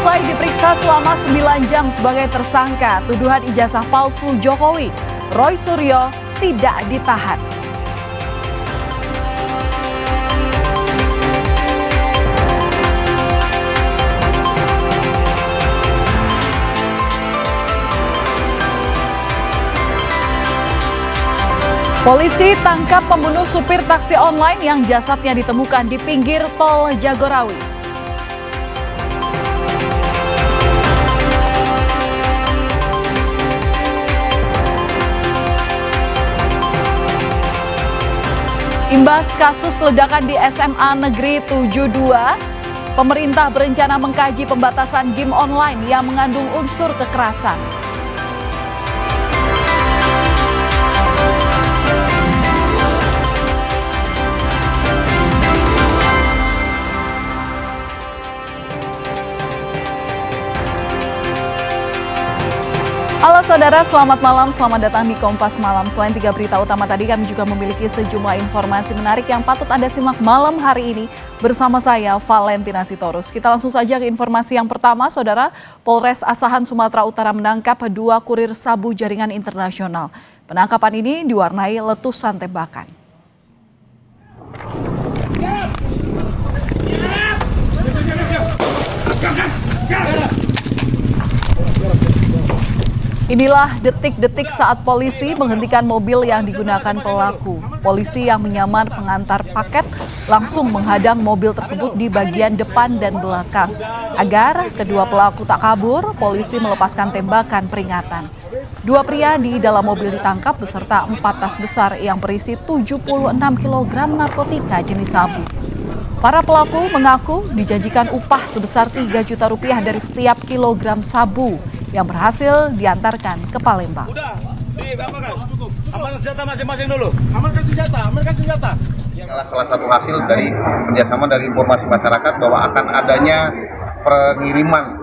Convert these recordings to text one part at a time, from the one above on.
Usai diperiksa selama 9 jam sebagai tersangka tuduhan ijazah palsu Jokowi, Roy Suryo tidak ditahan. Polisi tangkap pembunuh supir taksi online yang jasadnya ditemukan di pinggir tol Jagorawi. Imbas kasus ledakan di SMA Negeri 72, pemerintah berencana mengkaji pembatasan game online yang mengandung unsur kekerasan. Halo saudara, selamat malam, selamat datang di Kompas Malam. Selain 3 berita utama tadi, kami juga memiliki sejumlah informasi menarik yang patut Anda simak malam hari ini bersama saya, Valentina Sitorus. Kita langsung saja ke informasi yang pertama, saudara. Polres Asahan, Sumatera Utara menangkap 2 kurir sabu jaringan internasional. Penangkapan ini diwarnai letusan tembakan. Inilah detik-detik saat polisi menghentikan mobil yang digunakan pelaku. Polisi yang menyamar pengantar paket langsung menghadang mobil tersebut di bagian depan dan belakang. Agar kedua pelaku tak kabur, polisi melepaskan tembakan peringatan. 2 pria di dalam mobil ditangkap beserta 4 tas besar yang berisi 76 kg narkotika jenis sabu. Para pelaku mengaku dijanjikan upah sebesar 3 juta rupiah dari setiap kilogram sabu yang berhasil diantarkan ke Palembang. Udah, cukup. Amankan senjata masing-masing dulu. Amankan senjata. Salah satu hasil dari kerjasama dari informasi masyarakat bahwa akan adanya pengiriman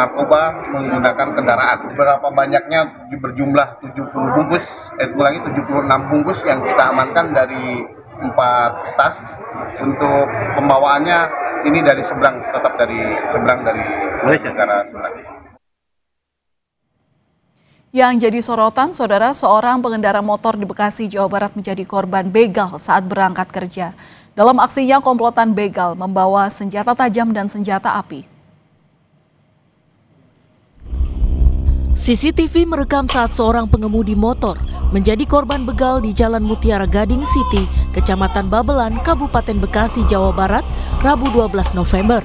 narkoba menggunakan kendaraan. Berapa banyaknya berjumlah 70 bungkus, 76 bungkus yang kita amankan dari 4 tas. Untuk pembawaannya ini dari seberang, tetap dari seberang dari negara Sumatera. Yang jadi sorotan, saudara, seorang pengendara motor di Bekasi, Jawa Barat menjadi korban begal saat berangkat kerja. Dalam aksinya, komplotan begal membawa senjata tajam dan senjata api. CCTV merekam saat seorang pengemudi motor menjadi korban begal di Jalan Mutiara Gading City, Kecamatan Babelan, Kabupaten Bekasi, Jawa Barat, Rabu 12 November.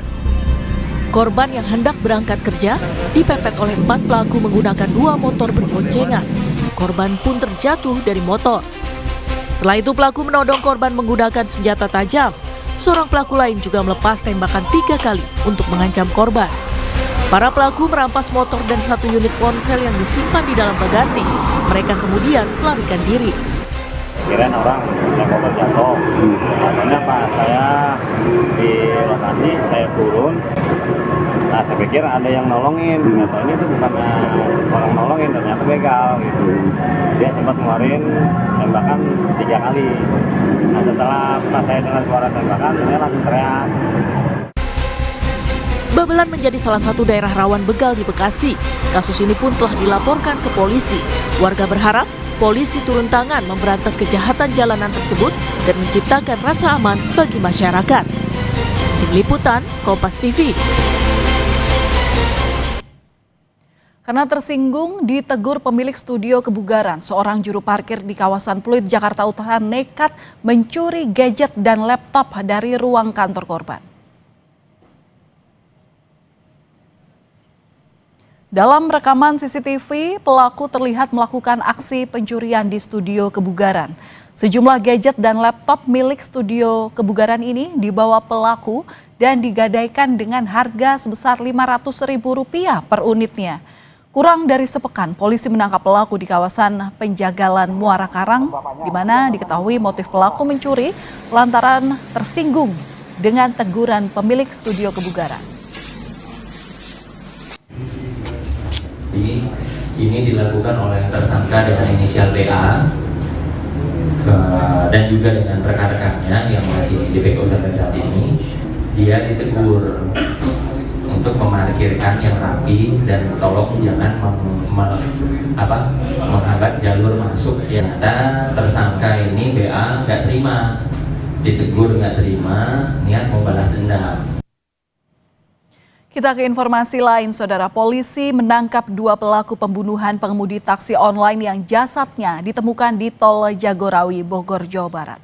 Korban yang hendak berangkat kerja dipepet oleh 4 pelaku menggunakan 2 motor berboncengan. Korban pun terjatuh dari motor. Setelah itu pelaku menodong korban menggunakan senjata tajam. Seorang pelaku lain juga melepas tembakan 3 kali untuk mengancam korban. Para pelaku merampas motor dan 1 unit ponsel yang disimpan di dalam bagasi. Mereka kemudian melarikan diri. Kirain orang yang motor jatuh. Akhirnya pas saya di lokasi, saya turun. Nah, saya pikir ada yang nolongin. Ternyata ini tuh bukan orang nolongin, ternyata begal gitu. Dia sempat ngeluarin tembakan 3 kali. Nah, setelah pas saya dengar suara tembakan, saya langsung teriak. Babelan menjadi salah satu daerah rawan begal di Bekasi. Kasus ini pun telah dilaporkan ke polisi. Warga berharap polisi turun tangan memberantas kejahatan jalanan tersebut dan menciptakan rasa aman bagi masyarakat. Tim Liputan, Kompas TV. Karena tersinggung, ditegur pemilik studio kebugaran. Seorang juru parkir di kawasan Pluit, Jakarta Utara nekat mencuri gadget dan laptop dari ruang kantor korban. Dalam rekaman CCTV, pelaku terlihat melakukan aksi pencurian di studio kebugaran. Sejumlah gadget dan laptop milik studio kebugaran ini dibawa pelaku dan digadaikan dengan harga sebesar Rp500.000 per unitnya. Kurang dari sepekan, polisi menangkap pelaku di kawasan Penjagalan Muara Karang, di mana diketahui motif pelaku mencuri lantaran tersinggung dengan teguran pemilik studio kebugaran. Ini dilakukan oleh tersangka dengan inisial BA dan juga dengan rekan-rekannya yang masih di PO sampai saat ini. Dia ditegur untuk memarkirkan yang rapi dan tolong jangan menghambat jalur masuk. Ternyata tersangka ini BA nggak terima, ditegur nggak terima, niat mau balas dendam. Kita ke informasi lain, Saudara. Polisi menangkap 2 pelaku pembunuhan pengemudi taksi online yang jasadnya ditemukan di Tol Jagorawi, Bogor, Jawa Barat.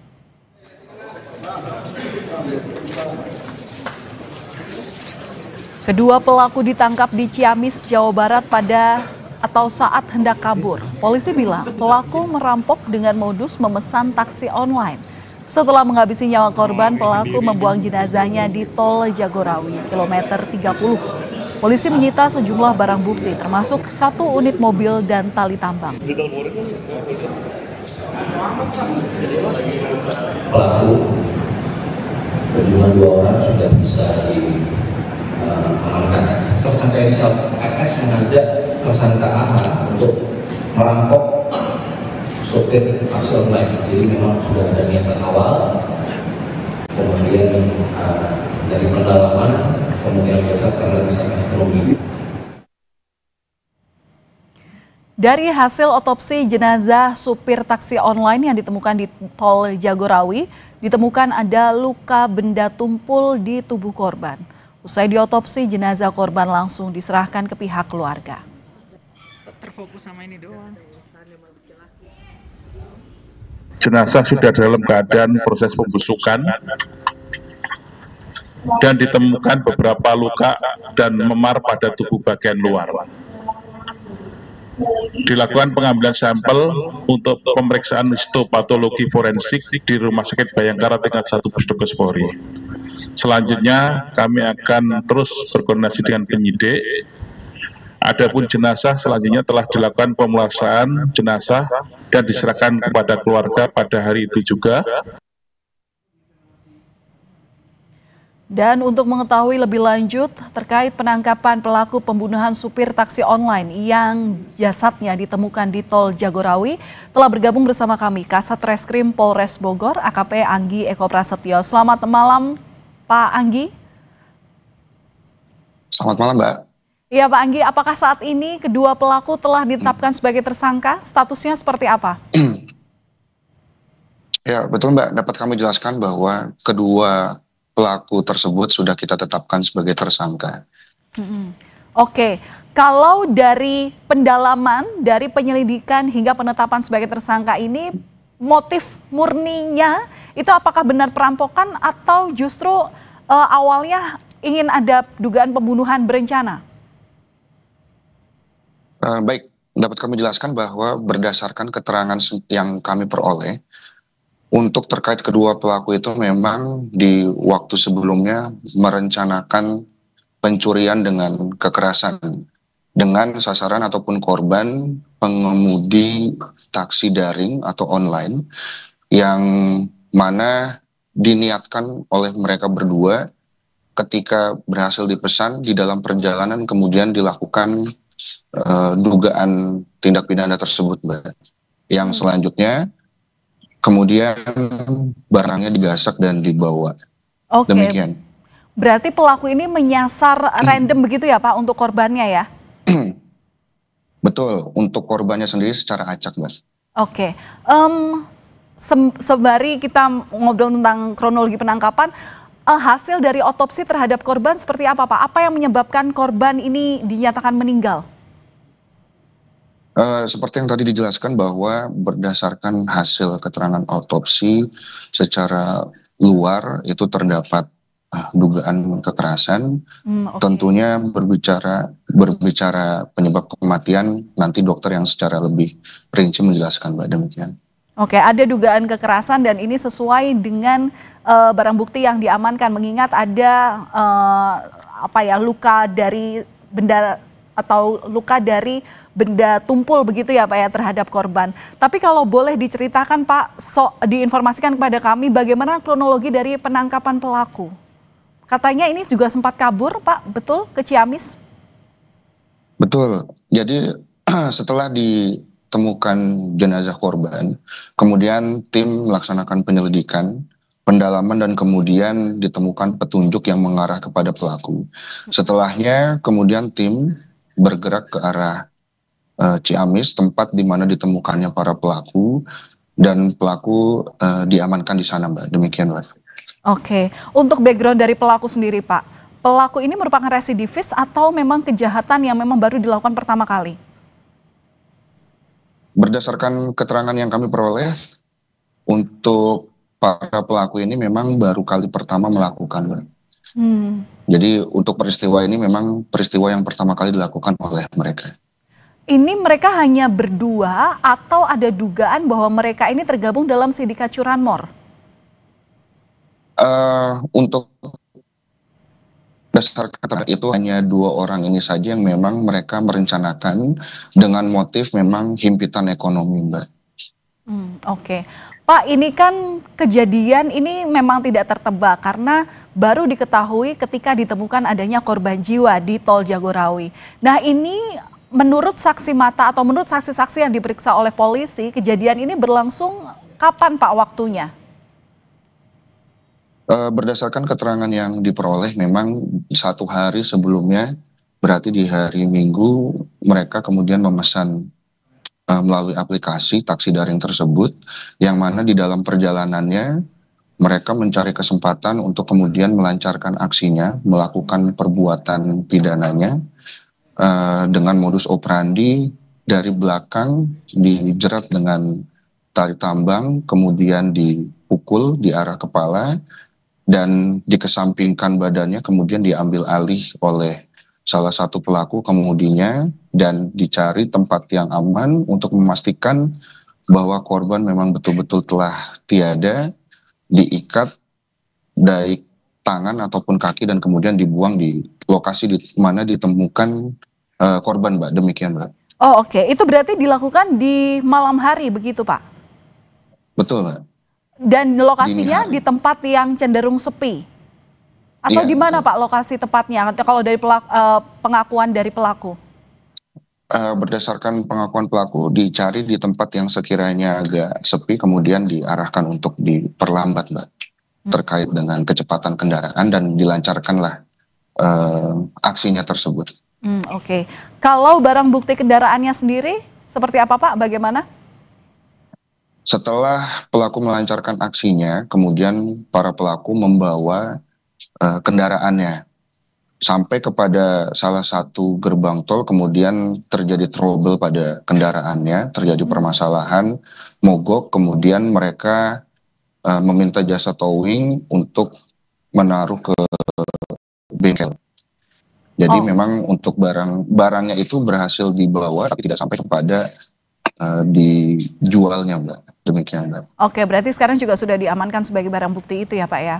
Kedua pelaku ditangkap di Ciamis, Jawa Barat saat hendak kabur. Polisi bilang pelaku merampok dengan modus memesan taksi online. Setelah menghabisi nyawa korban, pelaku membuang jenazahnya di Tol Jagorawi, kilometer 30. Polisi menyita sejumlah barang bukti, termasuk 1 unit mobil dan tali tambang. Pelaku berjumlah 2 orang sudah bisa diamankan. Tersangka inisial RS mengajak tersangka AH untuk merampok sopir taksi online. Jadi memang sudah ada niatan awal, kemudian dari pendalaman kemungkinan besar karena misalnya ekonomi. Dari hasil otopsi jenazah supir taksi online yang ditemukan di Tol Jagorawi, ditemukan ada luka benda tumpul di tubuh korban. Usai diotopsi, jenazah korban langsung diserahkan ke pihak keluarga. Terfokus sama ini doang. Jenazah sudah dalam keadaan proses pembusukan dan ditemukan beberapa luka dan memar pada tubuh bagian luar. Dilakukan pengambilan sampel untuk pemeriksaan histopatologi forensik di Rumah Sakit Bayangkara tingkat 1 Pusdokes Polri. Selanjutnya kami akan terus berkoordinasi dengan penyidik. Adapun jenazah selanjutnya telah dilakukan pemeriksaan jenazah dan diserahkan kepada keluarga pada hari itu juga. Dan untuk mengetahui lebih lanjut terkait penangkapan pelaku pembunuhan supir taksi online yang jasadnya ditemukan di Tol Jagorawi, telah bergabung bersama kami Kasat Reskrim Polres Bogor, AKP Anggi Eko Prasetyo. Selamat malam, Pak Anggi. Selamat malam, Mbak. Iya Pak Anggi, apakah saat ini kedua pelaku telah ditetapkan sebagai tersangka? Statusnya seperti apa? Ya, betul Mbak. Dapat kami jelaskan bahwa kedua pelaku tersebut sudah kita tetapkan sebagai tersangka. Oke, kalau dari pendalaman, dari penyelidikan hingga penetapan sebagai tersangka ini, motif murninya itu apakah benar perampokan atau justru awalnya ingin ada dugaan pembunuhan berencana? Baik, dapat kami jelaskan bahwa berdasarkan keterangan yang kami peroleh, untuk terkait kedua pelaku itu memang di waktu sebelumnya merencanakan pencurian dengan kekerasan dengan sasaran ataupun korban pengemudi taksi daring atau online yang mana diniatkan oleh mereka berdua ketika berhasil dipesan di dalam perjalanan kemudian dilakukan dugaan tindak pidana tersebut, Mbak. Yang selanjutnya kemudian barangnya digasak dan dibawa. Oke. Demikian. Berarti pelaku ini menyasar random begitu ya Pak untuk korbannya ya? Betul, untuk korbannya sendiri secara acak, Mbak. Oke. Sembari kita ngobrol tentang kronologi penangkapan, hasil dari otopsi terhadap korban seperti apa Pak? Apa yang menyebabkan korban ini dinyatakan meninggal? Seperti yang tadi dijelaskan bahwa berdasarkan hasil keterangan otopsi secara luar itu terdapat dugaan kekerasan. Tentunya berbicara penyebab kematian nanti dokter yang secara lebih rinci menjelaskan, Mbak, demikian. Oke, ada dugaan kekerasan dan ini sesuai dengan barang bukti yang diamankan, mengingat ada luka dari benda atau luka dari benda tumpul begitu ya Pak ya terhadap korban. Tapi kalau boleh diceritakan Pak, diinformasikan kepada kami bagaimana kronologi dari penangkapan pelaku. Katanya ini juga sempat kabur Pak, betul, ke Ciamis? Betul, jadi setelah ditemukan jenazah korban, kemudian tim melaksanakan penyelidikan pendalaman dan kemudian ditemukan petunjuk yang mengarah kepada pelaku. Setelahnya kemudian tim bergerak ke arah Ciamis, tempat di mana ditemukannya para pelaku, dan pelaku diamankan di sana, Mbak. Demikian, Mbak. Oke, untuk background dari pelaku sendiri, Pak. Pelaku ini merupakan residivis atau memang kejahatan yang memang baru dilakukan pertama kali? Berdasarkan keterangan yang kami peroleh, untuk para pelaku ini memang baru kali pertama melakukan, Mbak. Jadi untuk peristiwa ini memang peristiwa yang pertama kali dilakukan oleh mereka. Ini mereka hanya berdua atau ada dugaan bahwa mereka ini tergabung dalam sindikat curanmor? Untuk dasar keterangan itu hanya 2 orang ini saja yang memang mereka merencanakan dengan motif memang himpitan ekonomi, Mbak. Oke. Pak, ini kan kejadian ini memang tidak tertebak karena baru diketahui ketika ditemukan adanya korban jiwa di Tol Jagorawi. Nah, ini menurut saksi mata atau menurut saksi-saksi yang diperiksa oleh polisi, kejadian ini berlangsung kapan, Pak, waktunya? Berdasarkan keterangan yang diperoleh memang 1 hari sebelumnya, berarti di hari Minggu, mereka kemudian memesan melalui aplikasi taksi daring tersebut, yang mana di dalam perjalanannya mereka mencari kesempatan untuk kemudian melancarkan aksinya, melakukan perbuatan pidananya dengan modus operandi dari belakang dijerat dengan tali tambang, kemudian dipukul di arah kepala, dan dikesampingkan badannya, kemudian diambil alih oleh salah satu pelaku kemudinya, dan dicari tempat yang aman untuk memastikan bahwa korban memang betul-betul telah tiada, diikat baik tangan ataupun kaki, dan kemudian dibuang di lokasi di mana ditemukan korban, Mbak. Demikian, Mbak. Oh, oke. Itu berarti dilakukan di malam hari begitu, Pak? Betul, Mbak. Dan lokasinya di tempat yang cenderung sepi? Atau di mana, Pak, lokasi tepatnya kalau dari pengakuan dari pelaku? Berdasarkan pengakuan pelaku, dicari di tempat yang sekiranya agak sepi, kemudian diarahkan untuk diperlambat, Mbak, terkait dengan kecepatan kendaraan, dan dilancarkanlah aksinya tersebut. Oke. Kalau barang bukti kendaraannya sendiri, seperti apa, Pak? Bagaimana? Setelah pelaku melancarkan aksinya, kemudian para pelaku membawa kendaraannya sampai kepada salah satu gerbang tol, kemudian terjadi trouble pada kendaraannya, terjadi permasalahan, mogok, kemudian mereka meminta jasa towing untuk menaruh ke bengkel. Jadi memang untuk barangnya itu berhasil dibawa, tapi tidak sampai kepada dijualnya, Mbak. Demikian, Mbak. Oke, berarti sekarang juga sudah diamankan sebagai barang bukti itu ya, Pak, ya?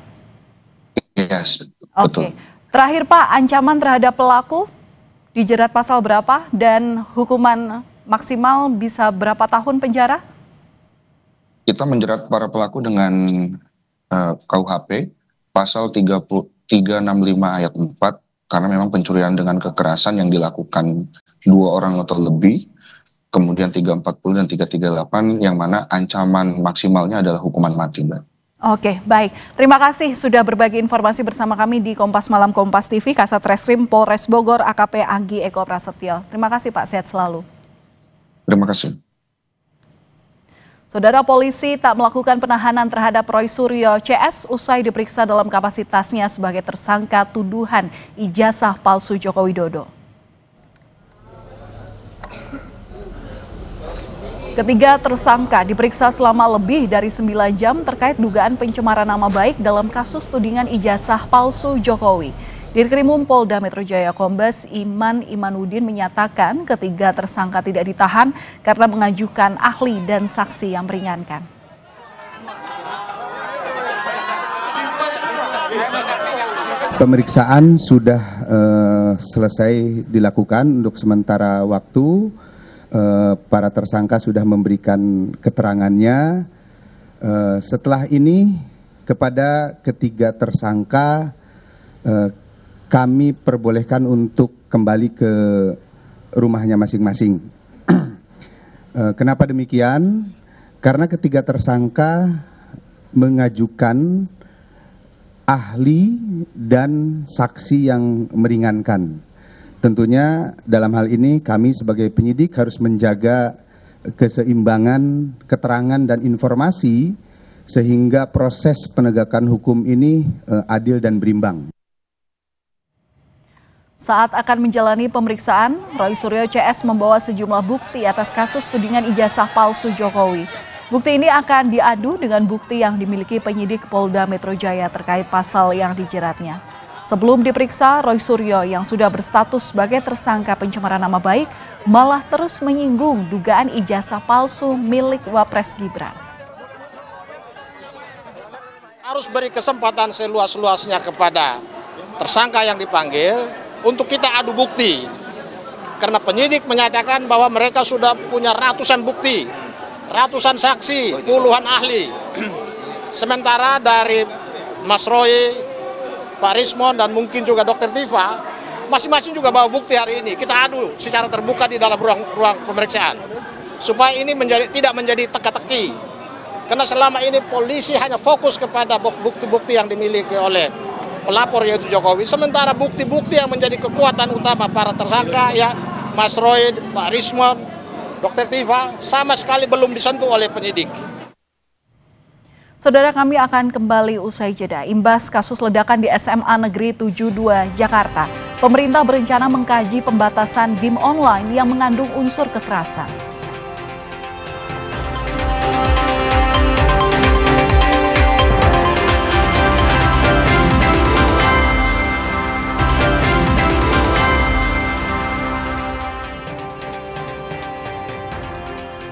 Yes, betul. Terakhir, Pak, ancaman terhadap pelaku dijerat pasal berapa dan hukuman maksimal bisa berapa tahun penjara? Kita menjerat para pelaku dengan KUHP pasal 365 ayat 4, karena memang pencurian dengan kekerasan yang dilakukan 2 orang atau lebih, kemudian 340 dan 338, yang mana ancaman maksimalnya adalah hukuman mati, Mbak. Oke, baik. Terima kasih sudah berbagi informasi bersama kami di Kompas Malam Kompas TV, Kasat Reskrim Polres Bogor, AKP Anggi Eko Prasetyo. Terima kasih, Pak. Sehat selalu. Terima kasih. Saudara, polisi tak melakukan penahanan terhadap Roy Suryo CS usai diperiksa dalam kapasitasnya sebagai tersangka tuduhan ijazah palsu Joko Widodo. Ketiga tersangka diperiksa selama lebih dari 9 jam terkait dugaan pencemaran nama baik dalam kasus tudingan ijazah palsu Jokowi. Dirkrimum Polda Metro Jaya Kombes Iman Imanuddin menyatakan ketiga tersangka tidak ditahan karena mengajukan ahli dan saksi yang meringankan. Pemeriksaan sudah selesai dilakukan untuk sementara waktu. Para tersangka sudah memberikan keterangannya. Setelah ini kepada ketiga tersangka kami perbolehkan untuk kembali ke rumahnya masing-masing. Kenapa demikian? Karena ketiga tersangka mengajukan ahli dan saksi yang meringankan. Tentunya dalam hal ini kami sebagai penyidik harus menjaga keseimbangan keterangan dan informasi sehingga proses penegakan hukum ini adil dan berimbang. Saat akan menjalani pemeriksaan, Roy Suryo CS membawa sejumlah bukti atas kasus tudingan ijazah palsu Jokowi. Bukti ini akan diadu dengan bukti yang dimiliki penyidik Polda Metro Jaya terkait pasal yang dijeratnya. Sebelum diperiksa, Roy Suryo yang sudah berstatus sebagai tersangka pencemaran nama baik malah terus menyinggung dugaan ijazah palsu milik Wapres Gibran. Harus beri kesempatan seluas-luasnya kepada tersangka yang dipanggil untuk kita adu bukti. Karena penyidik menyatakan bahwa mereka sudah punya ratusan bukti, ratusan saksi, puluhan ahli. Sementara dari Mas Roy, Pak Rismon, dan mungkin juga Dr. Tifa, masing-masing juga bawa bukti hari ini. Kita adu secara terbuka di dalam ruang pemeriksaan. Supaya ini tidak menjadi teka-teki. Karena selama ini polisi hanya fokus kepada bukti-bukti yang dimiliki oleh pelapor yaitu Jokowi. Sementara bukti-bukti yang menjadi kekuatan utama para tersangka, ya Mas Roy, Pak Rismon, Dr. Tifa, sama sekali belum disentuh oleh penyidik. Saudara, kami akan kembali usai jeda. Imbas kasus ledakan di SMA Negeri 72 Jakarta, pemerintah berencana mengkaji pembatasan game online yang mengandung unsur kekerasan.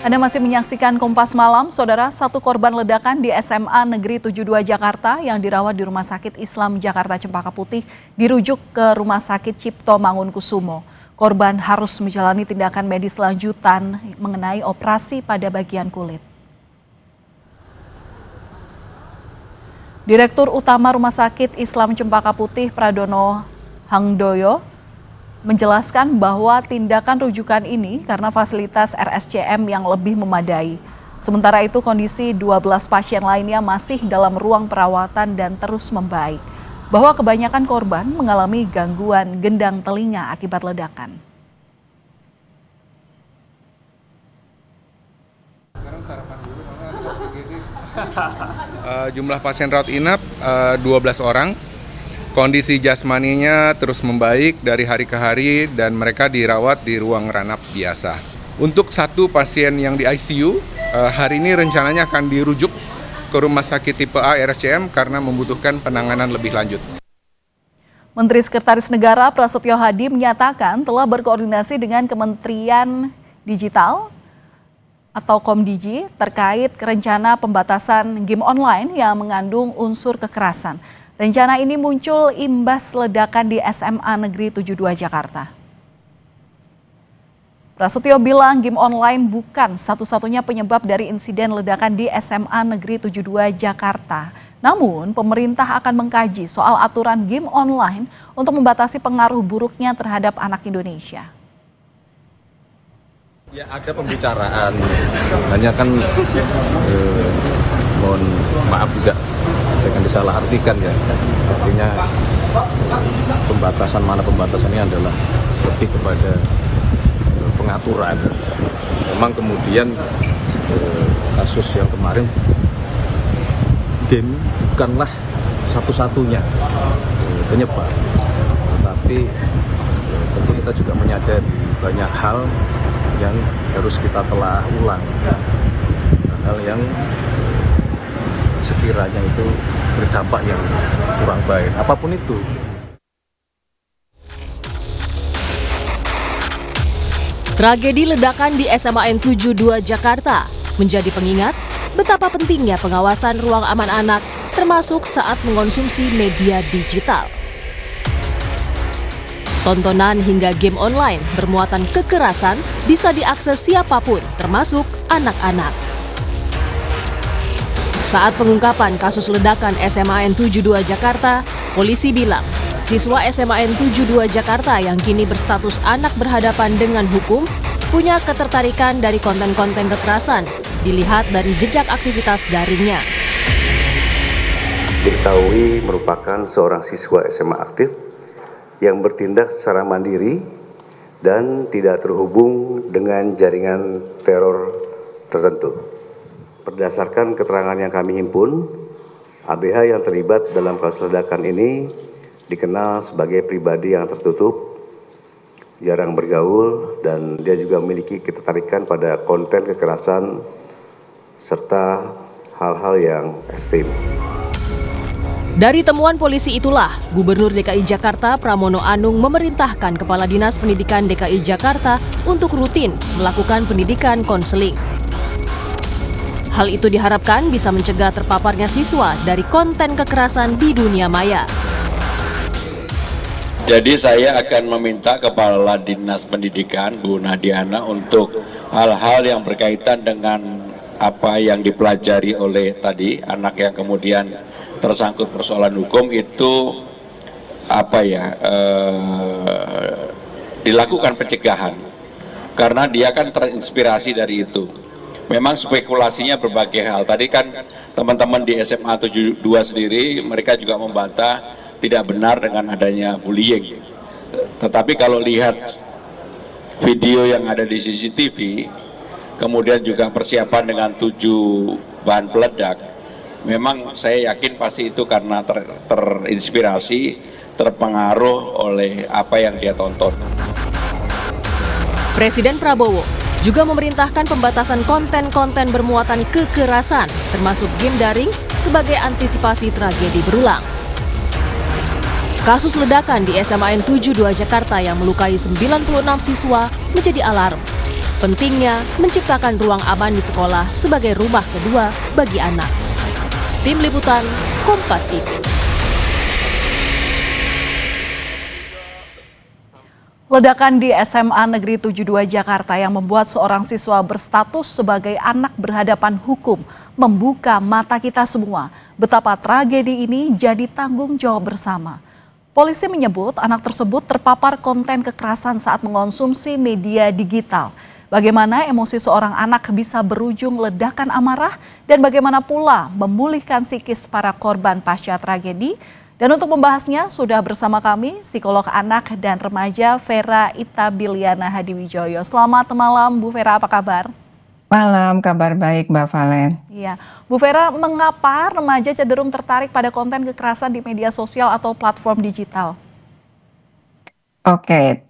Anda masih menyaksikan Kompas Malam, Saudara. Satu korban ledakan di SMA Negeri 72 Jakarta yang dirawat di Rumah Sakit Islam Jakarta Cempaka Putih dirujuk ke Rumah Sakit Cipto Mangunkusumo. Korban harus menjalani tindakan medis lanjutan mengenai operasi pada bagian kulit. Direktur Utama Rumah Sakit Islam Cempaka Putih Pradono Hangdoyo menjelaskan bahwa tindakan rujukan ini karena fasilitas RSCM yang lebih memadai. Sementara itu kondisi 12 pasien lainnya masih dalam ruang perawatan dan terus membaik. Bahwa kebanyakan korban mengalami gangguan gendang telinga akibat ledakan. Jumlah pasien rawat inap 12 orang. Kondisi jasmaninya terus membaik dari hari ke hari dan mereka dirawat di ruang ranap biasa. Untuk satu pasien yang di ICU, hari ini rencananya akan dirujuk ke Rumah Sakit Tipe A RSCM karena membutuhkan penanganan lebih lanjut. Menteri Sekretaris Negara Prasetyo Hadi menyatakan telah berkoordinasi dengan Kementerian Digital atau Komdigi terkait rencana pembatasan game online yang mengandung unsur kekerasan. Rencana ini muncul imbas ledakan di SMA Negeri 72 Jakarta. Prasetyo bilang game online bukan satu-satunya penyebab dari insiden ledakan di SMA Negeri 72 Jakarta. Namun, pemerintah akan mengkaji soal aturan game online untuk membatasi pengaruh buruknya terhadap anak Indonesia. Ya, ada pembicaraan, hanya kan mohon maaf juga jangan disalahartikan ya, artinya pembatasan ini adalah lebih kepada pengaturan. Memang kemudian kasus yang kemarin game bukanlah satu-satunya penyebab, tetapi tentu kita juga menyadari banyak hal yang harus kita telah ulang, hal yang sekiranya itu berdampak yang kurang baik, apapun itu. Tragedi ledakan di SMA N 72 Jakarta menjadi pengingat betapa pentingnya pengawasan ruang aman anak, termasuk saat mengonsumsi media digital. Tontonan hingga game online bermuatan kekerasan bisa diakses siapapun, termasuk anak-anak. Saat pengungkapan kasus ledakan SMA N 72 Jakarta, polisi bilang siswa SMA N 72 Jakarta yang kini berstatus anak berhadapan dengan hukum punya ketertarikan dari konten-konten kekerasan, dilihat dari jejak aktivitas daringnya. diketahui merupakan seorang siswa SMA aktif yang bertindak secara mandiri dan tidak terhubung dengan jaringan teror tertentu. Berdasarkan keterangan yang kami himpun, ABH yang terlibat dalam kasus ledakan ini dikenal sebagai pribadi yang tertutup, jarang bergaul, dan dia juga memiliki ketertarikan pada konten kekerasan serta hal-hal yang ekstrim. Dari temuan polisi itulah, Gubernur DKI Jakarta Pramono Anung memerintahkan Kepala Dinas Pendidikan DKI Jakarta untuk rutin melakukan pendidikan konseling. Hal itu diharapkan bisa mencegah terpaparnya siswa dari konten kekerasan di dunia maya. Jadi saya akan meminta Kepala Dinas Pendidikan Bu Nadiana untuk hal-hal yang berkaitan dengan apa yang dipelajari oleh tadi anak yang kemudian tersangkut persoalan hukum itu dilakukan pencegahan karena dia kan terinspirasi dari itu. Memang spekulasinya berbagai hal. Tadi kan teman-teman di SMA 72 sendiri mereka juga membantah tidak benar dengan adanya bullying. Tetapi kalau lihat video yang ada di CCTV, kemudian juga persiapan dengan 7 bahan peledak, memang saya yakin pasti itu karena terinspirasi, terpengaruh oleh apa yang dia tonton. Presiden Prabowo juga memerintahkan pembatasan konten-konten bermuatan kekerasan, termasuk game daring, sebagai antisipasi tragedi berulang. Kasus ledakan di SMAN 72 Jakarta yang melukai 96 siswa menjadi alarm. Pentingnya menciptakan ruang aman di sekolah sebagai rumah kedua bagi anak. Tim Liputan, Kompas TV. Ledakan di SMA Negeri 72 Jakarta yang membuat seorang siswa berstatus sebagai anak berhadapan hukum membuka mata kita semua. Betapa tragedi ini jadi tanggung jawab bersama. Polisi menyebut anak tersebut terpapar konten kekerasan saat mengonsumsi media digital. Bagaimana emosi seorang anak bisa berujung ledakan amarah dan bagaimana pula memulihkan psikis para korban pasca tragedi. Dan untuk membahasnya sudah bersama kami psikolog anak dan remaja Vera Itabiliana Hadiwijoyo. Selamat malam Bu Vera, apa kabar? Malam, kabar baik Mbak Valen. Iya, Bu Vera, mengapa remaja cenderung tertarik pada konten kekerasan di media sosial atau platform digital? Oke,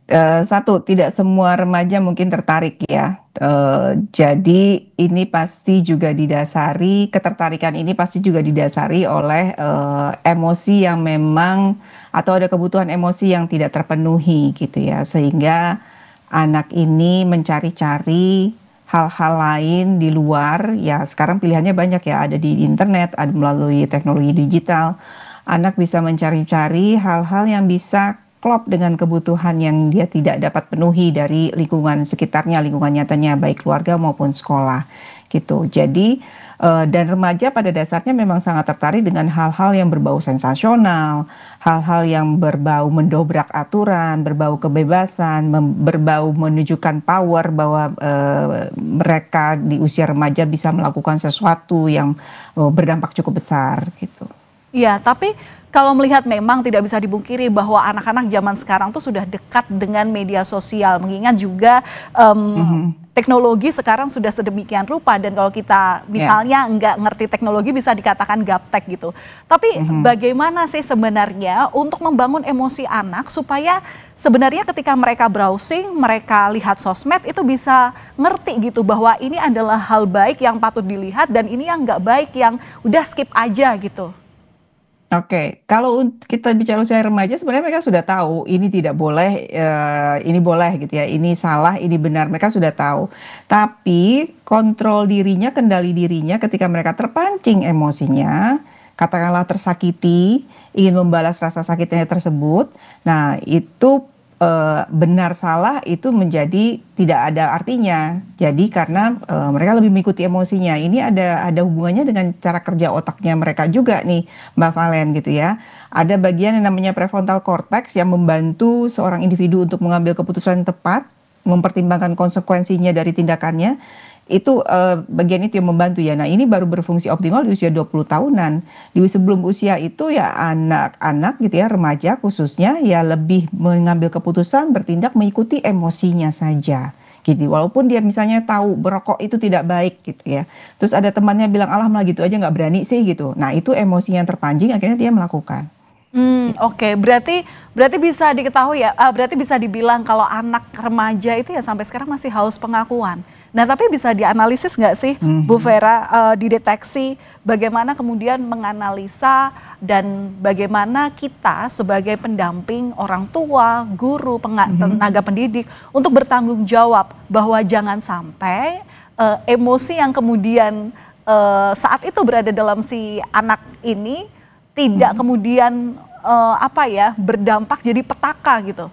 satu, tidak semua remaja mungkin tertarik ya. Jadi ini pasti juga didasari, ketertarikan ini pasti juga didasari oleh emosi yang memang, atau ada kebutuhan emosi yang tidak terpenuhi gitu ya. Sehingga anak ini mencari-cari hal-hal lain di luar, ya sekarang pilihannya banyak ya, ada di internet, ada melalui teknologi digital. Anak bisa mencari-cari hal-hal yang bisa klop dengan kebutuhan yang dia tidak dapat penuhi dari lingkungan sekitarnya, lingkungan nyatanya, baik keluarga maupun sekolah gitu. Jadi dan remaja pada dasarnya memang sangat tertarik dengan hal-hal yang berbau sensasional, hal-hal yang berbau mendobrak aturan, berbau kebebasan, berbau menunjukkan power bahwa mereka di usia remaja bisa melakukan sesuatu yang berdampak cukup besar gitu. Iya, tapi kalau melihat memang tidak bisa dibungkiri bahwa anak-anak zaman sekarang tuh sudah dekat dengan media sosial, mengingat juga teknologi sekarang sudah sedemikian rupa, dan kalau kita misalnya nggak ngerti teknologi bisa dikatakan gaptek gitu. Tapi bagaimana sih sebenarnya untuk membangun emosi anak supaya sebenarnya ketika mereka browsing, mereka lihat sosmed itu bisa ngerti gitu bahwa ini adalah hal baik yang patut dilihat dan ini yang nggak baik yang udah skip aja gitu. Oke, kalau kita bicara usia remaja sebenarnya mereka sudah tahu ini tidak boleh, ini boleh gitu ya, ini salah, ini benar, mereka sudah tahu. Tapi kontrol dirinya, kendali dirinya ketika mereka terpancing emosinya, katakanlah tersakiti, ingin membalas rasa sakitnya tersebut, nah itu benar salah itu menjadi tidak ada artinya. Jadi karena mereka lebih mengikuti emosinya. Ini ada hubungannya dengan cara kerja otaknya mereka juga nih Mbak Valen gitu ya. Ada bagian yang namanya prefrontal cortex yang membantu seorang individu untuk mengambil keputusan yang tepat, mempertimbangkan konsekuensinya dari tindakannya. Itu bagian itu yang membantu ya. Nah, ini baru berfungsi optimal di usia 20 tahunan. Sebelum usia itu ya anak-anak gitu ya, remaja khususnya ya lebih mengambil keputusan bertindak mengikuti emosinya saja. Gitu, walaupun dia misalnya tahu berokok itu tidak baik gitu ya. Terus ada temannya bilang, alah malah gitu aja nggak berani sih gitu. Nah, itu emosinya yang terpancing akhirnya dia melakukan. Oke. Berarti bisa diketahui ya, berarti bisa dibilang kalau anak remaja itu ya sampai sekarang masih haus pengakuan. Nah, tapi bisa dianalisis nggak sih, Bu Vera, dideteksi bagaimana kemudian menganalisa dan bagaimana kita sebagai pendamping orang tua, guru, tenaga pendidik untuk bertanggung jawab bahwa jangan sampai emosi yang kemudian saat itu berada dalam si anak ini tidak kemudian berdampak jadi petaka gitu.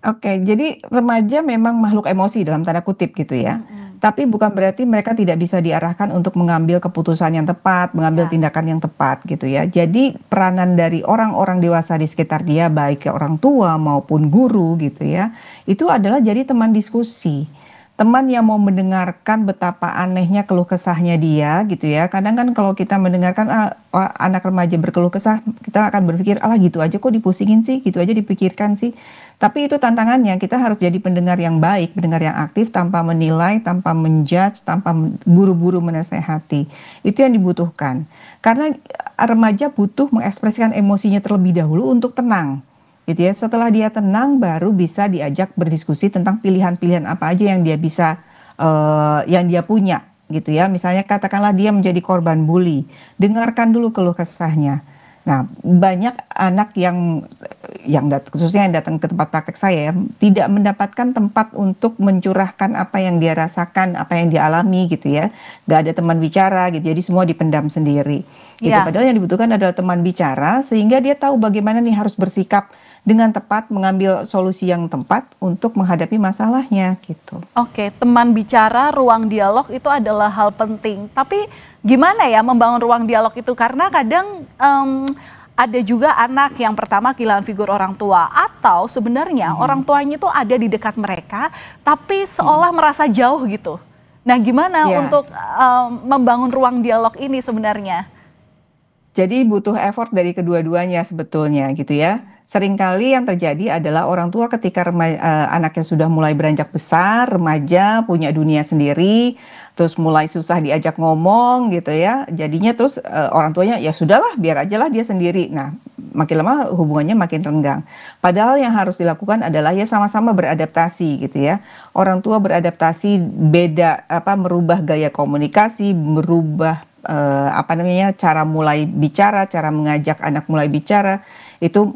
Oke, jadi remaja memang makhluk emosi dalam tanda kutip gitu ya. Tapi bukan berarti mereka tidak bisa diarahkan untuk mengambil keputusan yang tepat, mengambil tindakan yang tepat gitu ya. Jadi peranan dari orang-orang dewasa di sekitar dia, baik orang tua maupun guru gitu ya, itu adalah jadi teman diskusi. Teman yang mau mendengarkan betapa anehnya keluh kesahnya dia gitu ya. Kadang kan kalau kita mendengarkan anak remaja berkeluh kesah, kita akan berpikir, alah gitu aja kok dipusingin sih, gitu aja dipikirkan sih. Tapi itu tantangannya, kita harus jadi pendengar yang baik, pendengar yang aktif tanpa menilai, tanpa menjudge, tanpa buru-buru menasehati. Itu yang dibutuhkan. Karena remaja butuh mengekspresikan emosinya terlebih dahulu untuk tenang. Gitu ya. Setelah dia tenang baru bisa diajak berdiskusi tentang pilihan-pilihan apa aja yang dia bisa yang dia punya gitu ya. Misalnya katakanlah dia menjadi korban bully, dengarkan dulu keluh kesahnya. Nah, banyak anak khususnya yang datang ke tempat praktek saya tidak mendapatkan tempat untuk mencurahkan apa yang dia rasakan, apa yang dia alami gitu ya. Gak ada teman bicara gitu, jadi semua dipendam sendiri. Gitu. Padahal yang dibutuhkan adalah teman bicara sehingga dia tahu bagaimana nih harus bersikap dengan tepat, mengambil solusi yang tepat untuk menghadapi masalahnya gitu. Oke, teman bicara, ruang dialog itu adalah hal penting. Tapi gimana ya membangun ruang dialog itu? Karena kadang ada juga anak yang pertama kehilangan figur orang tua. Atau sebenarnya orang tuanya itu ada di dekat mereka, tapi seolah merasa jauh gitu. Nah, gimana untuk membangun ruang dialog ini sebenarnya? Jadi butuh effort dari kedua-duanya sebetulnya gitu ya. Seringkali yang terjadi adalah orang tua ketika anaknya sudah mulai beranjak besar, remaja, punya dunia sendiri, terus mulai susah diajak ngomong gitu ya. Jadinya terus orang tuanya ya sudahlah biar aja lah dia sendiri. Nah, makin lama hubungannya makin renggang. Padahal yang harus dilakukan adalah ya sama-sama beradaptasi gitu ya. Orang tua beradaptasi merubah gaya komunikasi, merubah cara mulai bicara, cara mengajak anak mulai bicara itu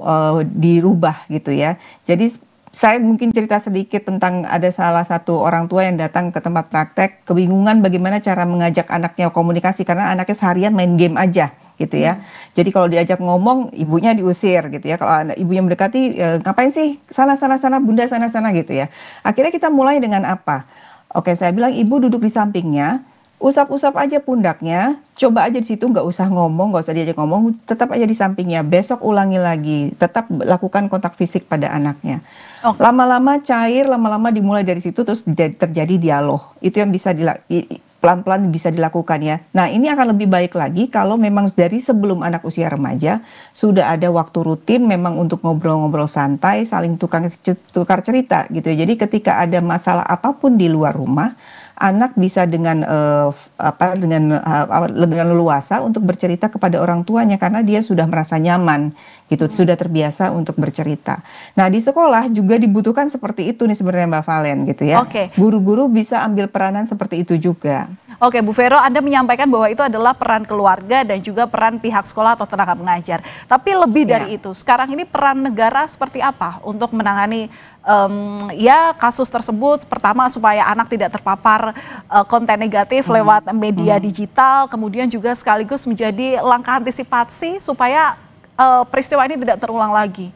dirubah gitu ya. Jadi saya mungkin cerita sedikit tentang ada salah satu orang tua yang datang ke tempat praktek kebingungan bagaimana cara mengajak anaknya komunikasi karena anaknya seharian main game aja gitu ya. Jadi kalau diajak ngomong ibunya diusir gitu ya. Kalau ibunya mendekati ngapain sih sana bunda sana gitu ya. Akhirnya kita mulai dengan apa? Oke, saya bilang ibu duduk di sampingnya. Usap-usap aja pundaknya, coba aja di situ nggak usah ngomong, nggak usah diajak ngomong, tetap aja di sampingnya. Besok ulangi lagi, tetap lakukan kontak fisik pada anaknya. Lama-lama cair, lama-lama dimulai dari situ terus terjadi dialog. Itu yang bisa pelan-pelan bisa dilakukan ya. Nah, ini akan lebih baik lagi kalau memang dari sebelum anak usia remaja sudah ada waktu rutin memang untuk ngobrol-ngobrol santai, saling tukar cerita gitu. Jadi ketika ada masalah apapun di luar rumah, anak bisa dengan leluasa untuk bercerita kepada orang tuanya karena dia sudah merasa nyaman gitu, sudah terbiasa untuk bercerita. Nah, di sekolah juga dibutuhkan seperti itu nih sebenarnya Mbak Valen gitu ya. Guru-guru bisa ambil peranan seperti itu juga. Oke, Bu Vero, Anda menyampaikan bahwa itu adalah peran keluarga dan juga peran pihak sekolah atau tenaga pengajar. Tapi lebih dari itu, sekarang ini peran negara seperti apa untuk menangani kasus tersebut? Pertama, supaya anak tidak terpapar konten negatif lewat media digital, kemudian juga sekaligus menjadi langkah antisipasi supaya peristiwa ini tidak terulang lagi.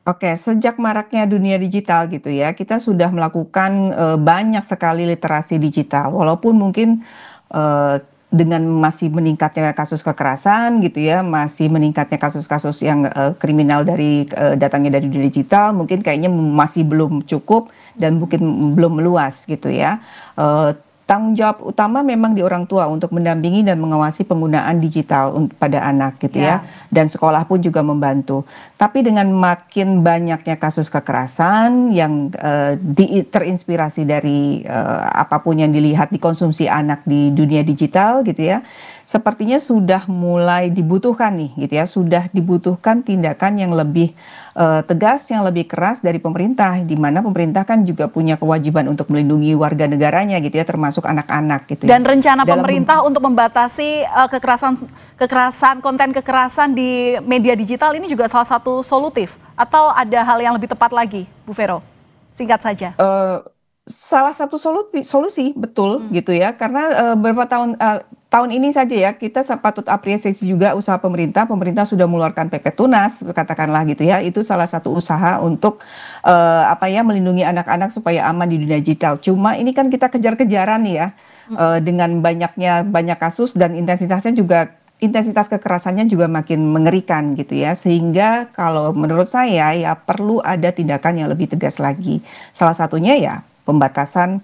Oke, sejak maraknya dunia digital gitu ya, kita sudah melakukan banyak sekali literasi digital. Walaupun mungkin dengan masih meningkatnya kasus kekerasan gitu ya, masih meningkatnya kasus-kasus yang kriminal datangnya dari dunia digital, mungkin kayaknya masih belum cukup. dan mungkin belum meluas gitu ya. Tanggung jawab utama memang di orang tua untuk mendampingi dan mengawasi penggunaan digital pada anak gitu ya. Dan sekolah pun juga membantu. Tapi dengan makin banyaknya kasus kekerasan yang terinspirasi dari apapun yang dilihat dikonsumsi anak di dunia digital gitu ya, sepertinya sudah mulai dibutuhkan nih gitu ya, sudah dibutuhkan tindakan yang lebih tegas, yang lebih keras dari pemerintah, di mana pemerintah kan juga punya kewajiban untuk melindungi warga negaranya gitu ya, termasuk anak-anak gitu ya. Dan rencana pemerintah untuk membatasi konten kekerasan di media digital ini juga salah satu solutif, atau ada hal yang lebih tepat lagi, Bu Vero? Singkat saja. Salah satu solusi betul gitu ya, karena beberapa tahun ini saja ya kita patut apresiasi juga usaha pemerintah. Pemerintah sudah mengeluarkan PP Tunas katakanlah gitu ya, itu salah satu usaha untuk melindungi anak-anak supaya aman di dunia digital. Cuma ini kan kita kejar-kejaran nih ya, dengan banyak kasus dan intensitas kekerasannya juga makin mengerikan gitu ya, sehingga kalau menurut saya ya perlu ada tindakan yang lebih tegas lagi. Salah satunya ya pembatasan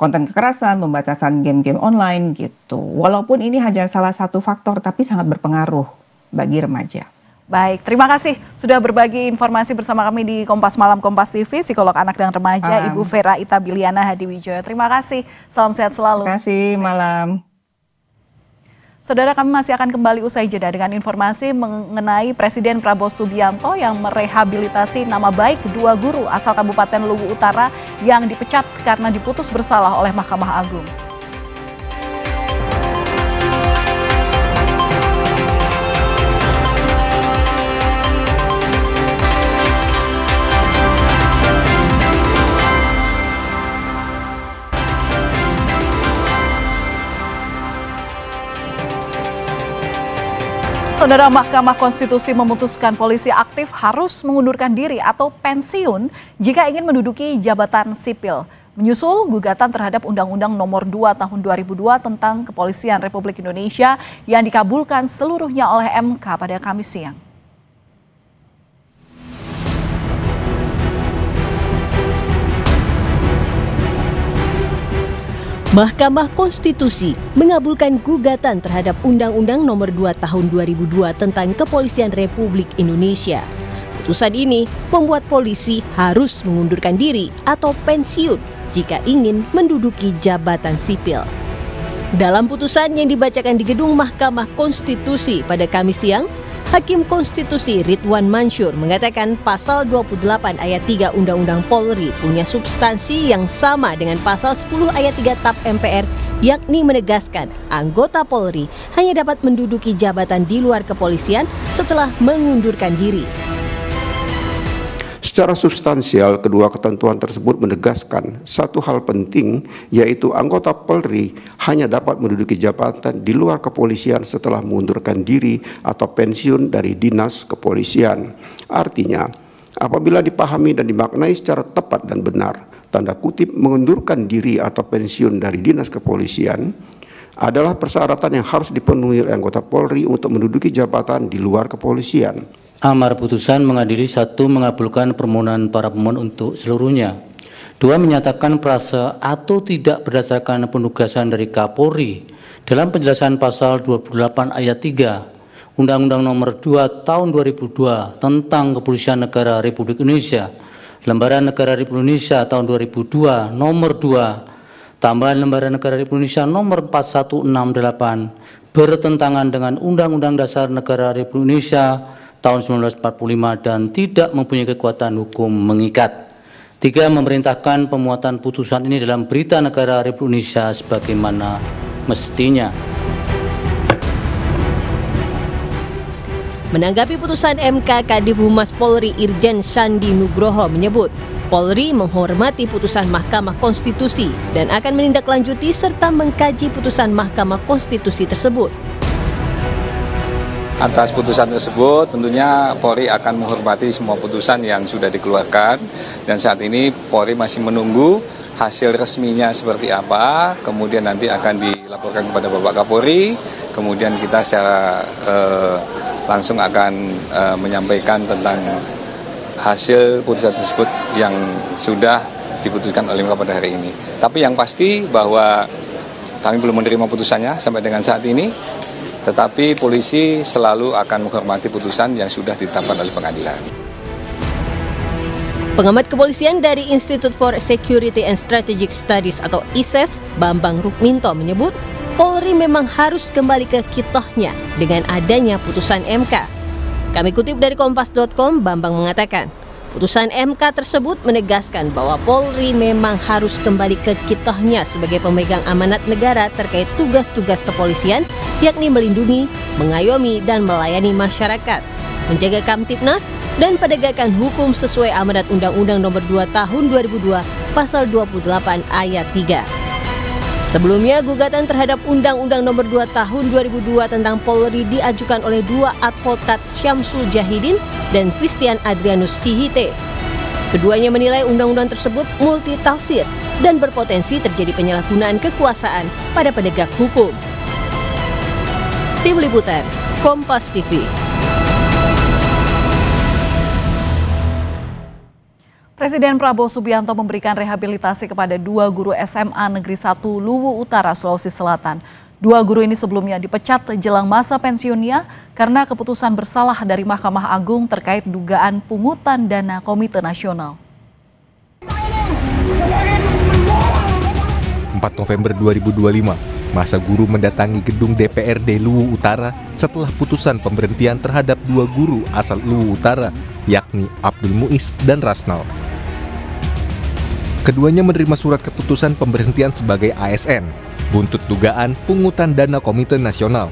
konten kekerasan, pembatasan game-game online gitu. Walaupun ini hanya salah satu faktor, tapi sangat berpengaruh bagi remaja. Baik, terima kasih sudah berbagi informasi bersama kami di Kompas Malam Kompas TV, psikolog anak dan remaja Ibu Vera Itabiliana Hadiwijoyo. Terima kasih, salam sehat selalu. Terima kasih, malam. Saudara, kami masih akan kembali usai jeda dengan informasi mengenai Presiden Prabowo Subianto yang merehabilitasi nama baik dua guru asal Kabupaten Luwu Utara yang dipecat karena diputus bersalah oleh Mahkamah Agung. Saudara, Mahkamah Konstitusi memutuskan polisi aktif harus mengundurkan diri atau pensiun jika ingin menduduki jabatan sipil. Menyusul gugatan terhadap Undang-Undang Nomor 2 Tahun 2002 tentang Kepolisian Republik Indonesia yang dikabulkan seluruhnya oleh MK pada Kamis siang. Mahkamah Konstitusi mengabulkan gugatan terhadap Undang-Undang Nomor 2 Tahun 2002 tentang Kepolisian Republik Indonesia. Putusan ini membuat polisi harus mengundurkan diri atau pensiun jika ingin menduduki jabatan sipil. Dalam putusan yang dibacakan di Gedung Mahkamah Konstitusi pada Kamis siang, Hakim Konstitusi Ridwan Mansur mengatakan pasal 28 ayat 3 Undang-Undang Polri punya substansi yang sama dengan pasal 10 ayat 3 TAP MPR, yakni menegaskan anggota Polri hanya dapat menduduki jabatan di luar kepolisian setelah mengundurkan diri. Secara substansial, kedua ketentuan tersebut menegaskan satu hal penting, yaitu anggota Polri hanya dapat menduduki jabatan di luar kepolisian setelah mengundurkan diri atau pensiun dari dinas kepolisian. Artinya, apabila dipahami dan dimaknai secara tepat dan benar, tanda kutip mengundurkan diri atau pensiun dari dinas kepolisian adalah persyaratan yang harus dipenuhi oleh anggota Polri untuk menduduki jabatan di luar kepolisian. Amar putusan mengadili 1. Mengabulkan permohonan para pemohon untuk seluruhnya. 2. Menyatakan prase atau tidak berdasarkan penugasan dari Kapolri dalam penjelasan pasal 28 ayat 3 Undang-Undang Nomor 2 Tahun 2002 tentang Kepolisian Negara Republik Indonesia, Lembaran Negara Republik Indonesia tahun 2002 Nomor 2 tambahan Lembaran Negara Republik Indonesia Nomor 4168 bertentangan dengan Undang-Undang Dasar Negara Republik Indonesia tahun 1945 dan tidak mempunyai kekuatan hukum mengikat. 3. Memerintahkan pemuatan putusan ini dalam Berita Negara Republik Indonesia sebagaimana mestinya. Menanggapi putusan MK, Kadif Humas Polri Irjen Sandi Nugroho menyebut Polri menghormati putusan Mahkamah Konstitusi dan akan menindaklanjuti serta mengkaji putusan Mahkamah Konstitusi tersebut. Atas putusan tersebut tentunya Polri akan menghormati semua putusan yang sudah dikeluarkan, dan saat ini Polri masih menunggu hasil resminya seperti apa, kemudian nanti akan dilaporkan kepada Bapak Kapolri, kemudian kita secara langsung akan menyampaikan tentang hasil putusan tersebut yang sudah diputuskan oleh MK pada hari ini. Tapi yang pasti bahwa kami belum menerima putusannya sampai dengan saat ini, tetapi polisi selalu akan menghormati putusan yang sudah ditetapkan oleh pengadilan. Pengamat kepolisian dari Institute for Security and Strategic Studies atau ISES, Bambang Rukminto menyebut, Polri memang harus kembali ke kitohnya dengan adanya putusan MK. Kami kutip dari Kompas.com, Bambang mengatakan, putusan MK tersebut menegaskan bahwa Polri memang harus kembali ke kitohnya sebagai pemegang amanat negara terkait tugas-tugas kepolisian, yakni melindungi, mengayomi, dan melayani masyarakat, menjaga Kamtibnas, dan penegakan hukum sesuai amanat Undang-Undang Nomor 2 Tahun 2002 Pasal 28 Ayat 3. Sebelumnya, gugatan terhadap Undang-Undang Nomor 2 Tahun 2002 tentang Polri diajukan oleh dua advokat Syamsul Jahidin dan Christian Adrianus Sihite. Keduanya menilai undang-undang tersebut multitafsir dan berpotensi terjadi penyalahgunaan kekuasaan pada penegak hukum. Tim Liputan, Kompas TV. Presiden Prabowo Subianto memberikan rehabilitasi kepada 2 guru SMA Negeri 1 Luwu Utara, Sulawesi Selatan. 2 guru ini sebelumnya dipecat jelang masa pensiunnya karena keputusan bersalah dari Mahkamah Agung terkait dugaan pungutan dana Komite Nasional. 4 November 2025, masa guru mendatangi gedung DPRD Luwu Utara setelah putusan pemberhentian terhadap 2 guru asal Luwu Utara, yakni Abdul Muiz dan Rasnal. Keduanya menerima surat keputusan pemberhentian sebagai ASN, buntut dugaan pungutan dana Komite Nasional.